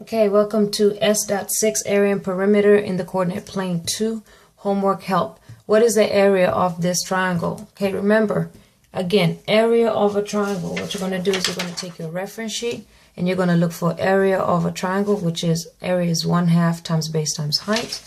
Okay, welcome to S.6 area and perimeter in the coordinate plane 2. Homework help. What is the area of this triangle? Okay, remember, again, area of a triangle. What you're going to do is you're going to take your reference sheet and you're going to look for area of a triangle, which is area is 1/2 times base times height.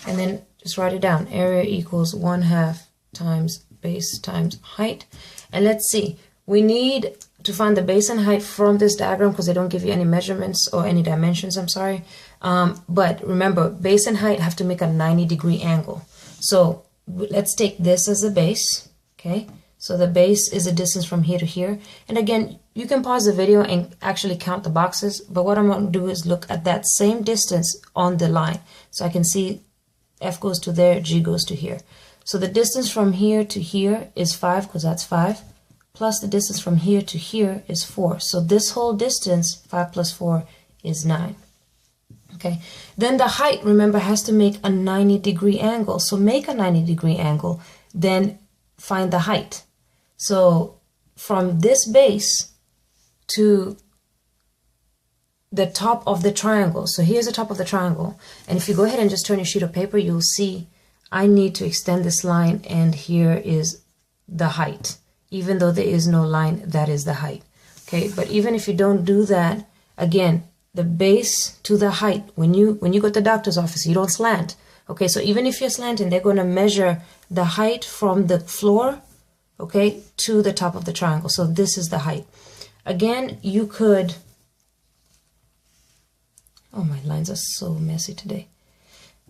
And then just write it down. Area equals 1/2 times base times height. And let's see, we need to find the base and height from this diagram because they don't give you any measurements or any dimensions, I'm sorry. But remember, base and height have to make a 90-degree angle. So let's take this as a base, okay? So the base is a distance from here to here. And again, you can pause the video and actually count the boxes, but what I'm going to do is look at that same distance on the line. So I can see F goes to there, G goes to here. So the distance from here to here is 5 because that's 5. Plus the distance from here to here is 4. So this whole distance, 5 plus 4, is 9. Okay. Then the height, remember, has to make a 90-degree angle. So make a 90-degree angle, then find the height. So from this base to the top of the triangle. So here's the top of the triangle. And if you go ahead and just turn your sheet of paper, you'll see I need to extend this line, and here is the height. Even though there is no line, that is the height. Okay, but even if you don't do that, again, the base to the height, when you go to the doctor's office, you don't slant. Okay, so even if you're slanting, they're going to measure the height from the floor, okay, to the top of the triangle. So this is the height. Again, you could, oh, my lines are so messy today.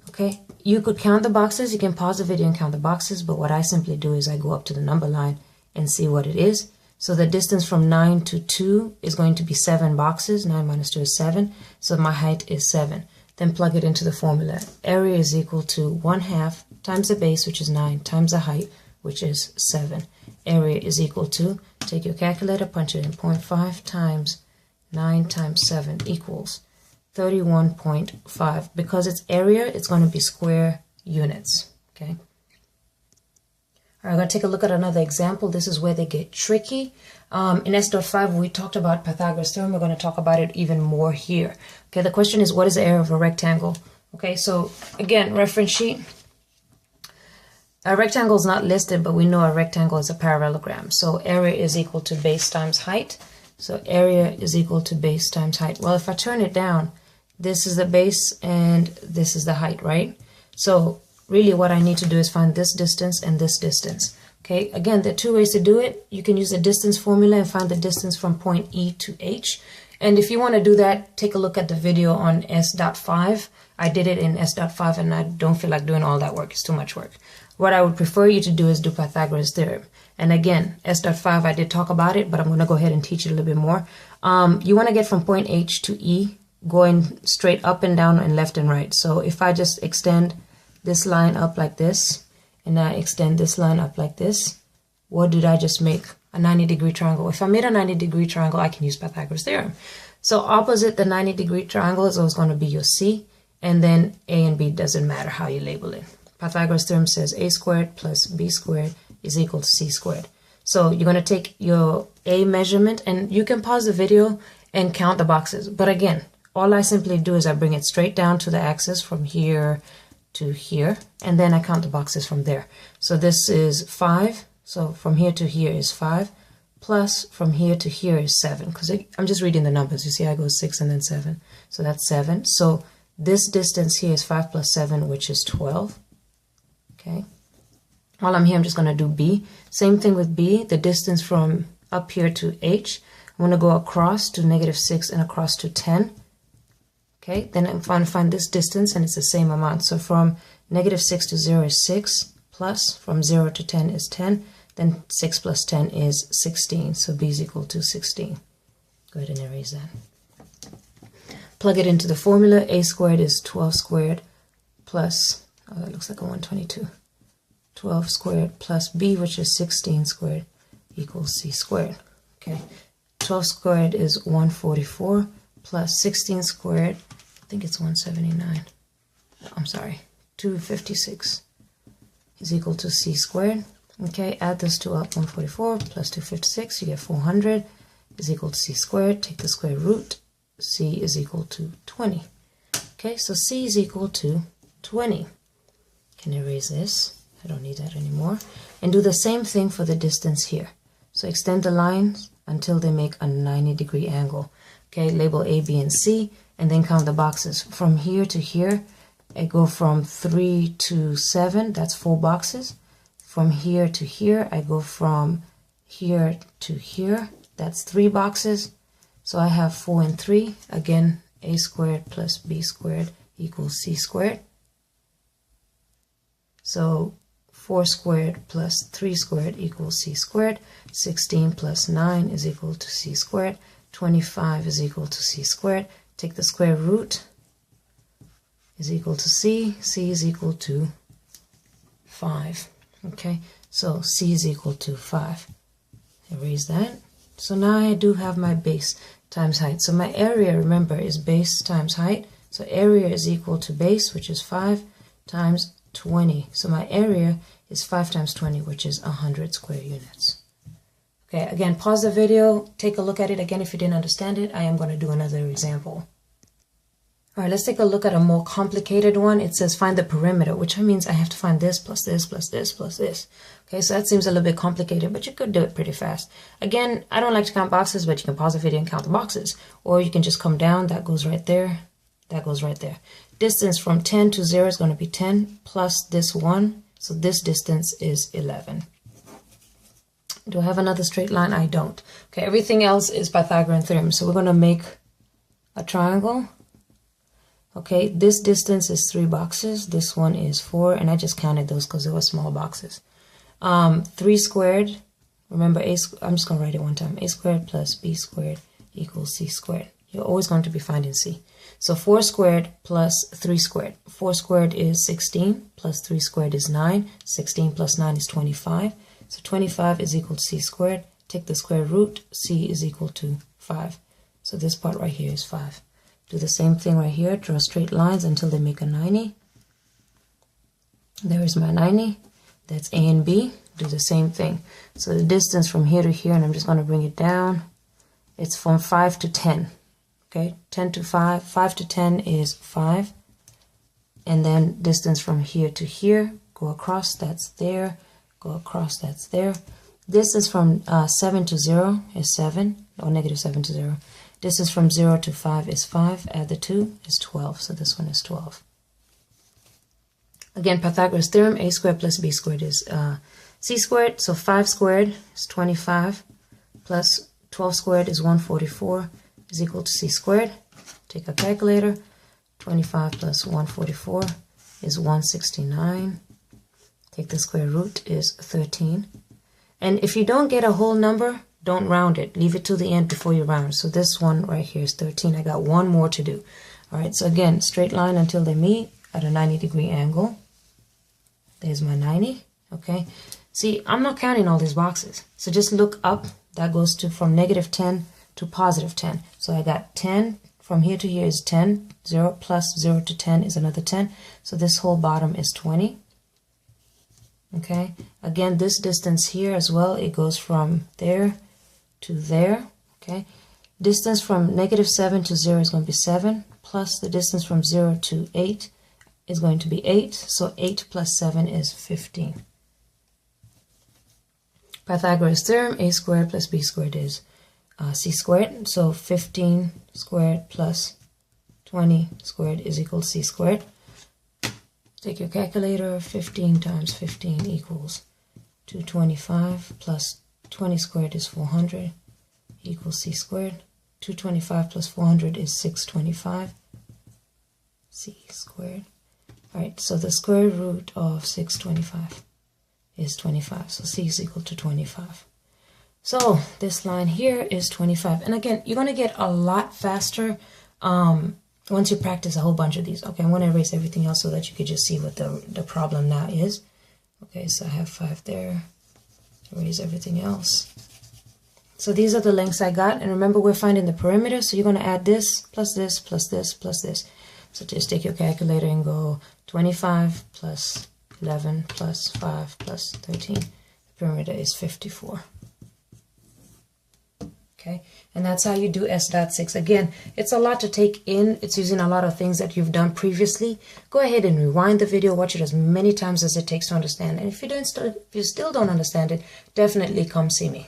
Okay, you could count the boxes. You can pause the video and count the boxes, but what I simply do is I go up to the number line and see what it is. So the distance from 9 to 2 is going to be 7 boxes. 9 minus 2 is 7. So my height is 7. Then plug it into the formula. Area is equal to 1/2 times the base, which is 9, times the height, which is 7. Area is equal to, take your calculator, punch it in, 0.5 times 9 times 7 equals 31.5. Because it's area, it's going to be square units. Okay. All right, I'm going to take a look at another example. This is where they get tricky. In S.5, we talked about Pythagoras Theorem. We're going to talk about it even more here. Okay, the question is, what is the area of a rectangle? Okay, so again, reference sheet. A rectangle is not listed, but we know a rectangle is a parallelogram. So area is equal to base times height. So area is equal to base times height. Well, if I turn it down, this is the base and this is the height, right? So really what I need to do is find this distance and this distance. Okay, again, there are two ways to do it. You can use the distance formula and find the distance from point E to H. And if you want to do that, take a look at the video on S.5. I did it in S.5 and I don't feel like doing all that work. It's too much work. What I would prefer you to do is do Pythagoras Theorem. And again, S.5, I did talk about it, but I'm going to go ahead and teach it a little bit more. You want to get from point H to E, going straight up and down and left and right. So if I just extend this line up like this, and I extend this line up like this, what did I just make? A 90-degree triangle. If I made a 90-degree triangle, I can use Pythagoras Theorem. So opposite the 90-degree triangle is always going to be your C, and then A and B doesn't matter how you label it. Pythagoras Theorem says A squared plus B squared is equal to C squared. So you're going to take your A measurement, and you can pause the video and count the boxes. But again, all I simply do is I bring it straight down to the axis from here to here, and then I count the boxes from there. So this is 5. So from here to here is 5, plus from here to here is 7. Because I'm just reading the numbers. You see, I go 6 and then 7. So that's 7. So this distance here is 5 plus 7, which is 12. Okay. While I'm here, I'm just going to do B. Same thing with B. The distance from up here to H. I'm going to go across to -6 and across to 10. Okay, then I'm going to find this distance, and it's the same amount. So from -6 to 0 is 6, plus from 0 to 10 is 10, then 6 plus 10 is 16. So B is equal to 16. Go ahead and erase that. Plug it into the formula. A squared is 12 squared plus, oh, that looks like a 122. 12 squared plus B, which is 16 squared, equals C squared. Okay, 12 squared is 144 plus 16 squared, I think it's 179. I'm sorry, 256 is equal to C squared. Okay, add this two up, 144 plus 256, you get 400 is equal to C squared. Take the square root C is equal to 20. Okay, so C is equal to 20. Can erase this? I don't need that anymore. And do the same thing for the distance here. So extend the lines until they make a 90-degree angle. Okay, label A, B, and C, and then count the boxes. From here to here, I go from 3 to 7, that's 4 boxes. From here to here, I go from here to here, that's 3 boxes. So I have 4 and 3. Again, A squared plus B squared equals C squared. So 4 squared plus 3 squared equals C squared. 16 plus 9 is equal to C squared. 25 is equal to C squared. Take the square root is equal to C. C is equal to 5. Okay, so C is equal to 5. Erase that. So now I do have my base times height. So my area, remember, is base times height. So area is equal to base, which is 5, times 20. So my area is 5 times 20, which is 100 square units. Okay, again, pause the video, take a look at it again if you didn't understand it. I am going to do another example. All right, let's take a look at a more complicated one. It says find the perimeter, which means I have to find this plus this plus this plus this. Okay, so that seems a little bit complicated, but you could do it pretty fast. Again, I don't like to count boxes, but you can pause the video and count the boxes. Or you can just come down, that goes right there, that goes right there. Distance from 10 to 0 is going to be 10 plus this 1. So this distance is 11. Do I have another straight line? I don't. Okay, everything else is Pythagorean theorem. So we're going to make a triangle. Okay, this distance is 3 boxes. This one is 4, and I just counted those because they were small boxes. 3 squared, remember, I'm just going to write it one time. A squared plus B squared equals C squared. You're always going to be finding C. So 4 squared plus 3 squared. 4 squared is 16, plus 3 squared is 9. 16 plus 9 is 25. So 25 is equal to C squared. Take the square root, C is equal to 5. So this part right here is 5. Do the same thing right here. Draw straight lines until they make a 90. There is my 90. That's A and B. Do the same thing. So the distance from here to here, and I'm just going to bring it down. It's from 5 to 10. Okay, 10 to 5. 5 to 10 is 5. And then distance from here to here. Go across, that's there. Go across, that's there. Distance from 7 to 0 is 7. Or negative 7 to 0. Distance from 0 to 5 is 5. Add the 2 is 12. So this one is 12. Again, Pythagoras theorem, a squared plus b squared is c squared. So 5 squared is 25 plus 12 squared is 144 is equal to c squared. Take a calculator. 25 plus 144 is 169. Take the square root is 13. And if you don't get a whole number, don't round it. Leave it to the end before you round. So this one right here is 13. I got one more to do. All right, so again, straight line until they meet at a 90-degree angle. There's my 90, okay? See, I'm not counting all these boxes. So just look up. That goes to from negative 10 to positive 10. So I got 10. From here to here is 10. 0 plus 0 to 10 is another 10. So this whole bottom is 20. Okay? Again, this distance here as well, it goes from there to there. Okay? Distance from negative 7 to 0 is going to be 7. Plus the distance from 0 to 8 is going to be 8. So 8 plus 7 is 15. Pythagoras theorem, a squared plus b squared is c squared. So 15 squared plus 20 squared is equal to c squared. Take your calculator. 15 times 15 equals 225 plus 20 squared is 400 equals c squared. 225 plus 400 is 625 c squared. All right, so the square root of 625 is 25. So c is equal to 25. So this line here is 25. And again, you're going to get a lot faster once you practice a whole bunch of these. Okay, I'm going to erase everything else so that you can just see what the problem now is. Okay, so I have 5 there. Erase everything else. So these are the lengths I got. And remember, we're finding the perimeter. So you're going to add this, plus this, plus this, plus this. So just take your calculator and go 25 plus 11 plus 5 plus 13. The perimeter is 54. Okay, and that's how you do S.6. Again, it's a lot to take in. It's using a lot of things that you've done previously. Go ahead and rewind the video, watch it as many times as it takes to understand. And if you still don't understand it, definitely come see me.